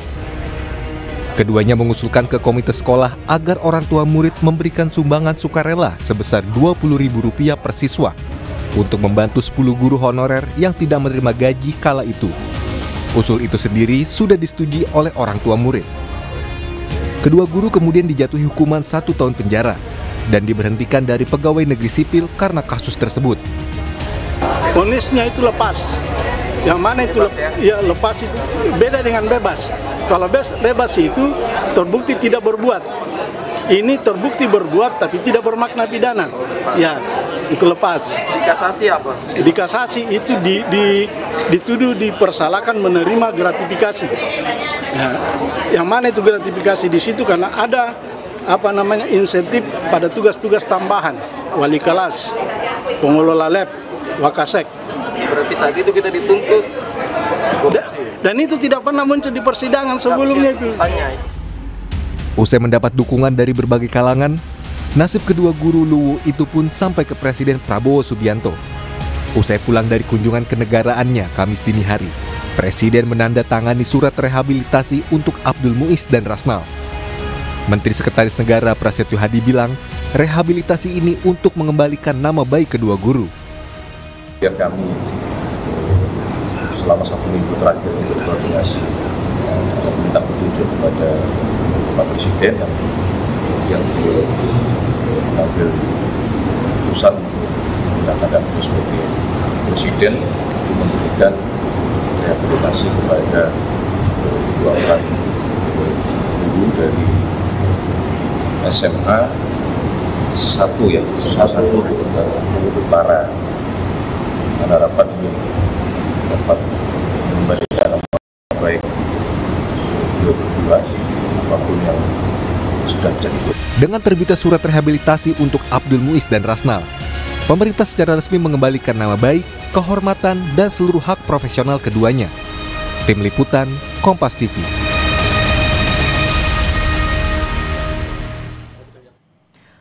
Keduanya mengusulkan ke komite sekolah agar orang tua murid memberikan sumbangan sukarela sebesar Rp20.000 per siswa untuk membantu 10 guru honorer yang tidak menerima gaji kala itu. Usul itu sendiri sudah disetujui oleh orang tua murid. Kedua guru kemudian dijatuhi hukuman 1 tahun penjara dan diberhentikan dari pegawai negeri sipil karena kasus tersebut. Vonisnya itu lepas. Yang mana itu lepas itu beda dengan bebas. Kalau bebas itu terbukti tidak berbuat. Ini terbukti berbuat tapi tidak bermakna pidana. Ya, itu lepas. Dikasasi apa? Dikasasi itu dituduh dipersalahkan menerima gratifikasi. Ya, yang mana itu gratifikasi di situ karena ada insentif pada tugas-tugas tambahan, wali kelas, pengelola lab, Wakasek. Berarti saat itu kita dituntut korupsi. Dan itu tidak pernah muncul di persidangan sebelumnya itu. Usai mendapat dukungan dari berbagai kalangan, nasib kedua guru Luwu itu pun sampai ke Presiden Prabowo Subianto. Usai pulang dari kunjungan kenegaraannya Kamis dini hari, Presiden menandatangani surat rehabilitasi untuk Abdul Muiz dan Rasnal. Menteri Sekretaris Negara Prasetyo Hadi bilang, rehabilitasi ini untuk mengembalikan nama baik kedua guru. Biar kami selama 1 minggu terakhir untuk koordinasi minta petunjuk kepada Pak Presiden yang mengambil keputusan menggunakan aku sebagai Presiden untuk memberikan rehabilitasi kepada 2 orang guru dari SMA 1 Utara. Harapan ini dapat memberikan nama baik berdua apapun yang sudah jadi. Dengan terbitnya surat rehabilitasi untuk Abdul Muiz dan Rasnal, pemerintah secara resmi mengembalikan nama baik, kehormatan, dan seluruh hak profesional keduanya. Tim Liputan, Kompas TV.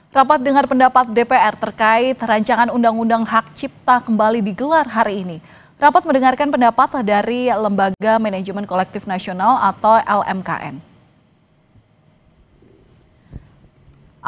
Rapat dengar pendapat DPR terkait rancangan Undang-Undang Hak Cipta kembali digelar hari ini. Rapat mendengarkan pendapat dari Lembaga Manajemen Kolektif Nasional atau LMKN.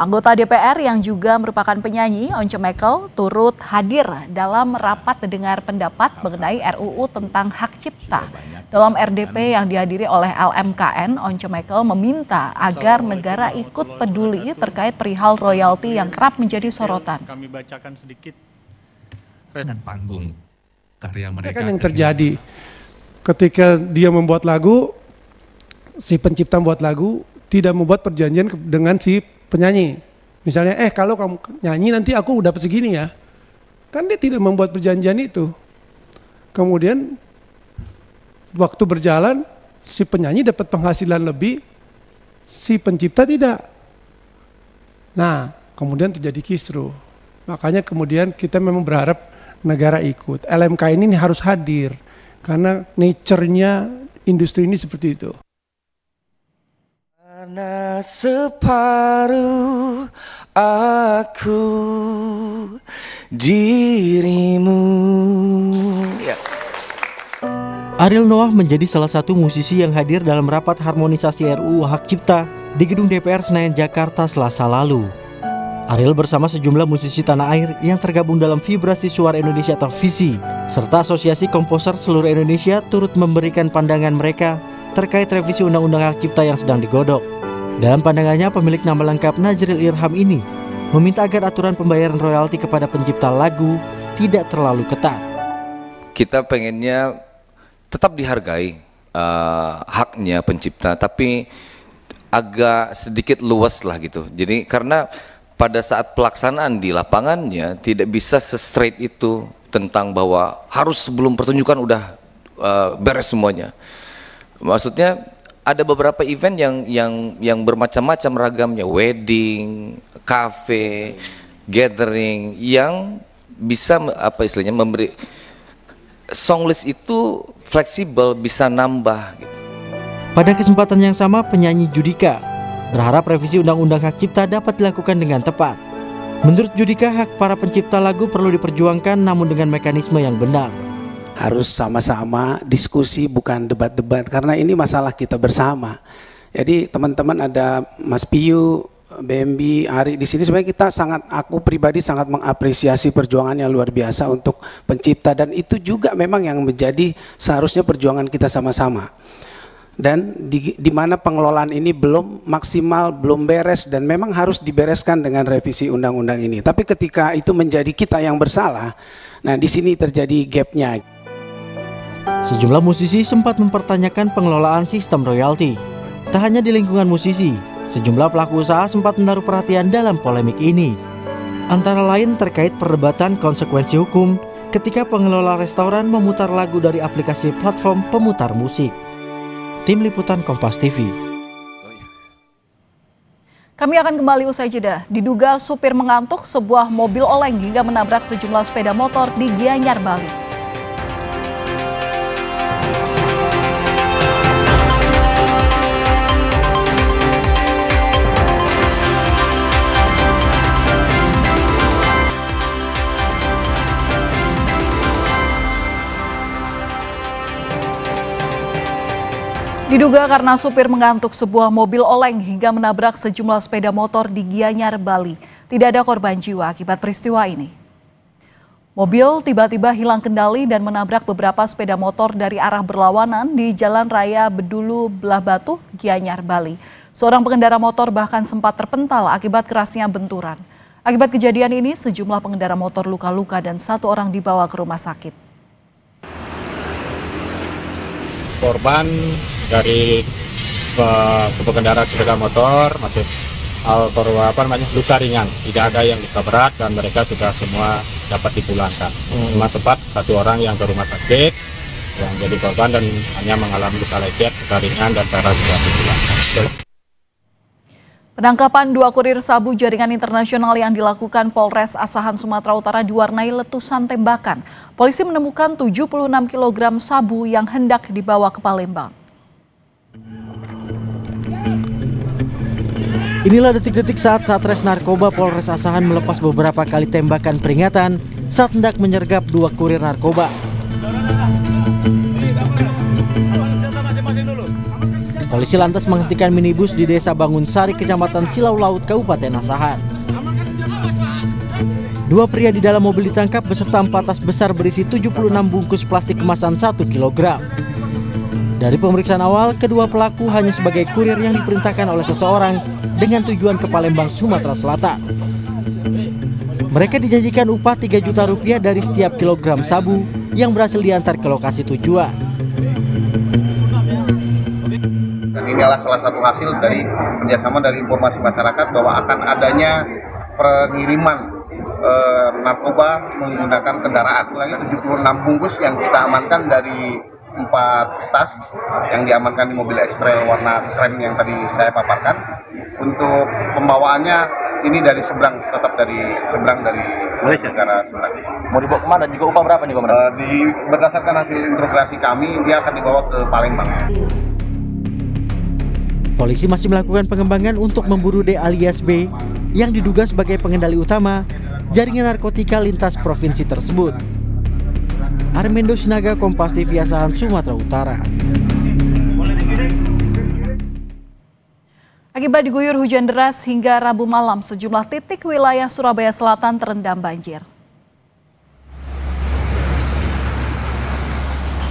Anggota DPR yang juga merupakan penyanyi, Once Mekel, turut hadir dalam rapat dengar pendapat mengenai RUU tentang hak cipta. Dalam RDP yang dihadiri oleh LMKN, Once Mekel meminta agar negara ikut peduli terkait perihal royalti yang kerap menjadi sorotan. Kami bacakan sedikit dengan panggung karya mereka. Kan yang terjadi ketika dia membuat lagu, si pencipta membuat lagu tidak membuat perjanjian dengan si penyanyi. Misalnya, kalau kamu nyanyi nanti aku dapat segini ya. Kan dia tidak membuat perjanjian itu. Kemudian waktu berjalan si penyanyi dapat penghasilan lebih, si pencipta tidak. Nah, kemudian terjadi kisruh. Makanya kemudian kita memang berharap negara ikut. LMK ini harus hadir karena nature-nya industri ini seperti itu. Karena separuh aku dirimu. Ya. Ariel Noah menjadi salah satu musisi yang hadir dalam rapat harmonisasi RUU Hak Cipta di Gedung DPR Senayan, Jakarta Selasa lalu. Ariel bersama sejumlah musisi tanah air yang tergabung dalam Vibrasi Suara Indonesia atau VISI, serta Asosiasi Komposer Seluruh Indonesia turut memberikan pandangan mereka terkait revisi Undang-Undang Hak Cipta yang sedang digodok. Dalam pandangannya, pemilik nama lengkap Nazril Irham ini meminta agar aturan pembayaran royalti kepada pencipta lagu tidak terlalu ketat. Kita pengennya tetap dihargai haknya pencipta, tapi agak sedikit luas lah gitu. Jadi karena pada saat pelaksanaan di lapangannya tidak bisa se-straight itu tentang bahwa harus sebelum pertunjukan udah beres semuanya. Maksudnya ada beberapa event yang bermacam-macam ragamnya, wedding, cafe, gathering, yang bisa apa istilahnya memberi songlist itu fleksibel, bisa nambah gitu. Pada kesempatan yang sama, penyanyi Judika berharap revisi Undang-Undang Hak Cipta dapat dilakukan dengan tepat. Menurut Judika, hak para pencipta lagu perlu diperjuangkan namun dengan mekanisme yang benar. Harus sama-sama diskusi, bukan debat-debat, karena ini masalah kita bersama. Jadi teman-teman, ada Mas Piyu, BMB, Ari di sini, sebenarnya kita aku pribadi sangat mengapresiasi perjuangannya luar biasa untuk pencipta, dan itu juga memang yang menjadi seharusnya perjuangan kita sama-sama. Dan di mana pengelolaan ini belum maksimal, belum beres, dan memang harus dibereskan dengan revisi undang-undang ini. Tapi ketika itu menjadi kita yang bersalah, nah di sini terjadi gapnya. Sejumlah musisi sempat mempertanyakan pengelolaan sistem royalti. Tak hanya di lingkungan musisi, sejumlah pelaku usaha sempat menaruh perhatian dalam polemik ini. Antara lain terkait perdebatan konsekuensi hukum ketika pengelola restoran memutar lagu dari aplikasi platform pemutar musik. Tim Liputan Kompas TV. Kami akan kembali usai jeda. Diduga supir mengantuk, sebuah mobil oleng hingga menabrak sejumlah sepeda motor di Gianyar, Bali. Diduga karena supir mengantuk, sebuah mobil oleng hingga menabrak sejumlah sepeda motor di Gianyar, Bali. Tidak ada korban jiwa akibat peristiwa ini. Mobil tiba-tiba hilang kendali dan menabrak beberapa sepeda motor dari arah berlawanan di Jalan Raya Bedulu Belah Batu, Gianyar, Bali. Seorang pengendara motor bahkan sempat terpental akibat kerasnya benturan. Akibat kejadian ini, sejumlah pengendara motor luka-luka dan satu orang dibawa ke rumah sakit. Korban dari pengendara sepeda motor masih luka ringan, tidak ada yang luka berat dan mereka sudah semua dapat dipulangkan. Cuma sempat satu orang yang ke rumah sakit yang jadi korban dan hanya mengalami luka lecet, luka ringan dan cara sudah dipulangkan. Penangkapan dua kurir sabu jaringan internasional yang dilakukan Polres Asahan Sumatera Utara diwarnai letusan tembakan. Polisi menemukan 76 kg sabu yang hendak dibawa ke Palembang. Inilah detik-detik saat Satres Narkoba Polres Asahan melepas beberapa kali tembakan peringatan saat hendak menyergap dua kurir narkoba. Polisi lantas menghentikan minibus di Desa Bangun Sari, Kecamatan Silau Laut, Kabupaten Asahan. Dua pria di dalam mobil ditangkap beserta 4 tas besar berisi 76 bungkus plastik kemasan 1 kg. Dari pemeriksaan awal, kedua pelaku hanya sebagai kurir yang diperintahkan oleh seseorang dengan tujuan ke Palembang, Sumatera Selatan. Mereka dijanjikan upah Rp3 juta dari setiap kilogram sabu yang berhasil diantar ke lokasi tujuan. Dan ini adalah salah satu hasil dari kerjasama dari informasi masyarakat bahwa akan adanya pengiriman narkoba menggunakan kendaraan. Lagi 76 bungkus yang kita amankan dari 4 tas yang diamankan di mobil X-Trail warna krem yang tadi saya paparkan. Untuk pembawaannya ini dari seberang, tetap dari seberang dari negara seberang. Mau dibawa kemana? Juga upah berapa nih Komandan? Berdasarkan hasil interogasi kami, dia akan dibawa ke Palembang. Polisi masih melakukan pengembangan untuk memburu D alias B yang diduga sebagai pengendali utama jaringan narkotika lintas provinsi tersebut. Armendo Sinaga, Kompas TV, Asahan, Sumatera Utara. Akibat diguyur hujan deras hingga Rabu malam, sejumlah titik wilayah Surabaya Selatan terendam banjir.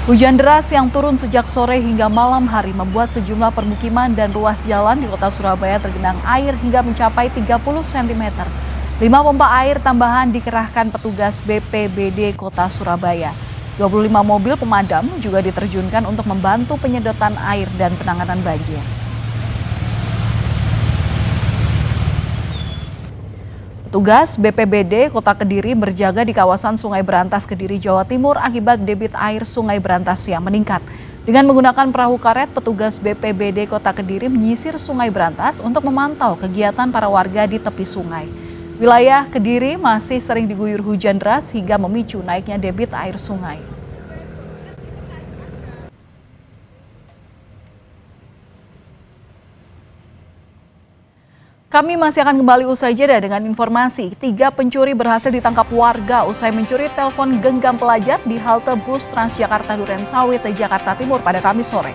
Hujan deras yang turun sejak sore hingga malam hari membuat sejumlah permukiman dan ruas jalan di kota Surabaya tergenang air hingga mencapai 30 cm. 5 pompa air tambahan dikerahkan petugas BPBD Kota Surabaya. 25 mobil pemadam juga diterjunkan untuk membantu penyedotan air dan penanganan banjir. Petugas BPBD Kota Kediri berjaga di kawasan Sungai Berantas, Kediri, Jawa Timur akibat debit air Sungai Berantas yang meningkat. Dengan menggunakan perahu karet, petugas BPBD Kota Kediri menyisir Sungai Berantas untuk memantau kegiatan para warga di tepi sungai. Wilayah Kediri masih sering diguyur hujan deras hingga memicu naiknya debit air sungai. Kami masih akan kembali usai jeda dengan informasi 3 pencuri berhasil ditangkap warga usai mencuri telepon genggam pelajar di halte bus Transjakarta Durensawit, Jakarta Timur pada Kamis sore.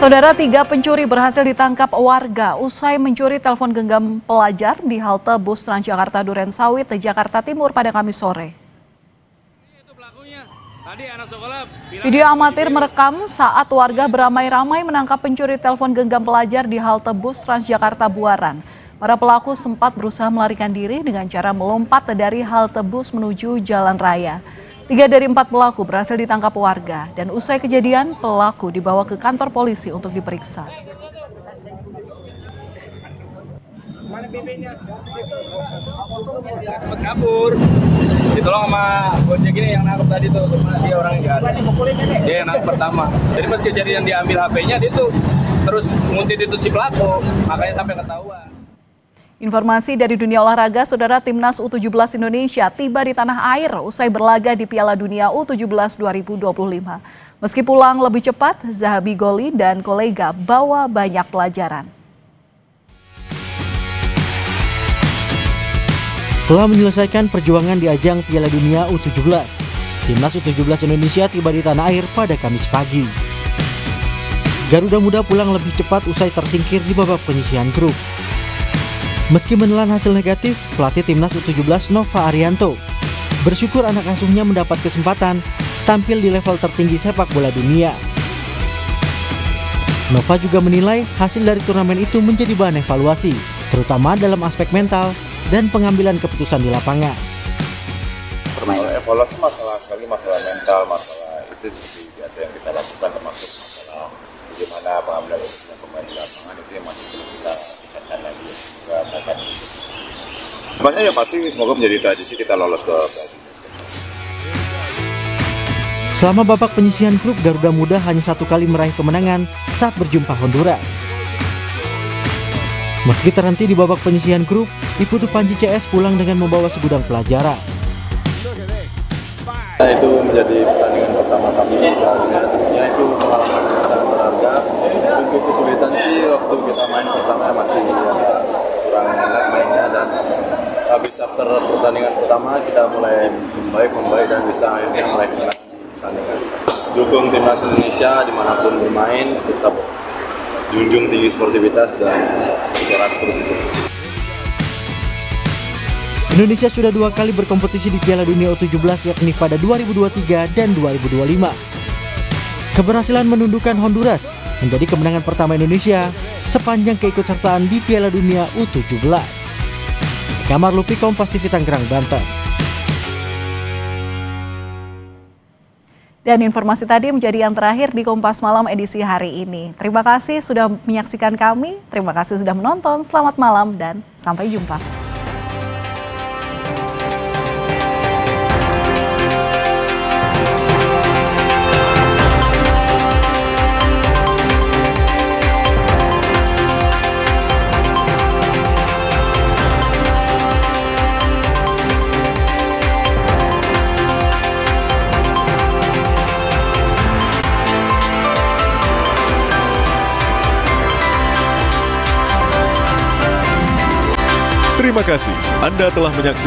Saudara, 3 pencuri berhasil ditangkap warga usai mencuri telepon genggam pelajar di halte bus Transjakarta Durensawit, Jakarta Timur pada Kamis sore. Video amatir merekam saat warga beramai-ramai menangkap pencuri telepon genggam pelajar di halte bus Transjakarta Buaran. Para pelaku sempat berusaha melarikan diri dengan cara melompat dari halte bus menuju jalan raya. 3 dari 4 pelaku berhasil ditangkap warga dan usai kejadian pelaku dibawa ke kantor polisi untuk diperiksa. Sempat kabur, ditolong sama Gojek ini yang nangkep tadi tuh, dia orangnya nggak ada. Dia yang nangkep pertama. Jadi pas kejadian diambil HP-nya, dia tuh terus nguntit itu si pelaku, makanya sampai ketahuan. Informasi dari dunia olahraga, Saudara, Timnas U17 Indonesia tiba di tanah air usai berlaga di Piala Dunia U17 2025. Meski pulang lebih cepat, Zahabi Goli dan kolega bawa banyak pelajaran. Setelah menyelesaikan perjuangan di ajang Piala Dunia U17, Timnas U17 Indonesia tiba di tanah air pada Kamis pagi. Garuda Muda pulang lebih cepat usai tersingkir di babak penyisihan grup. Meski menelan hasil negatif, pelatih Timnas U17 Nova Arianto bersyukur anak asuhnya mendapat kesempatan tampil di level tertinggi sepak bola dunia. Nova juga menilai hasil dari turnamen itu menjadi bahan evaluasi, terutama dalam aspek mental dan pengambilan keputusan di lapangan. Evaluasi masalah mental, masalah itu seperti biasa yang kita lakukan, termasuk masalah bagaimana pengambilan keputusan pemain di lapangan itu yang masih perlu kita bicarakan lagi. Sebenarnya ya pasti semoga menjadi tradisi kita lolos ke Brazil. Selama babak penyisihan grup, Garuda Muda hanya 1 kali meraih kemenangan saat berjumpa Honduras. Meski terhenti di babak penyisihan grup, Iputu Panji CS pulang dengan membawa segudang pelajaran. Itu menjadi pertandingan pertama kami, tentunya itu pengalaman yang sangat berharga. Untuk kesulitan sih waktu kita main pertama masih kurang enak mainnya, dan habis after pertandingan pertama kita mulai membaik dan bisa akhirnya mulai menang pertandingan. Terus dukung Timnas Indonesia dimanapun bermain, tetap junjung tinggi sportivitas dan bergerak terus itu. Indonesia sudah 2 kali berkompetisi di Piala Dunia U17, yakni pada 2023 dan 2025. Keberhasilan menundukkan Honduras menjadi kemenangan pertama Indonesia sepanjang keikutsertaan di Piala Dunia U17. Kamar Lupi, Kompas TV, Tangerang, Banten. Dan informasi tadi menjadi yang terakhir di Kompas Malam edisi hari ini. Terima kasih sudah menyaksikan kami, terima kasih sudah menonton, selamat malam dan sampai jumpa. Terima kasih Anda telah menyaksikan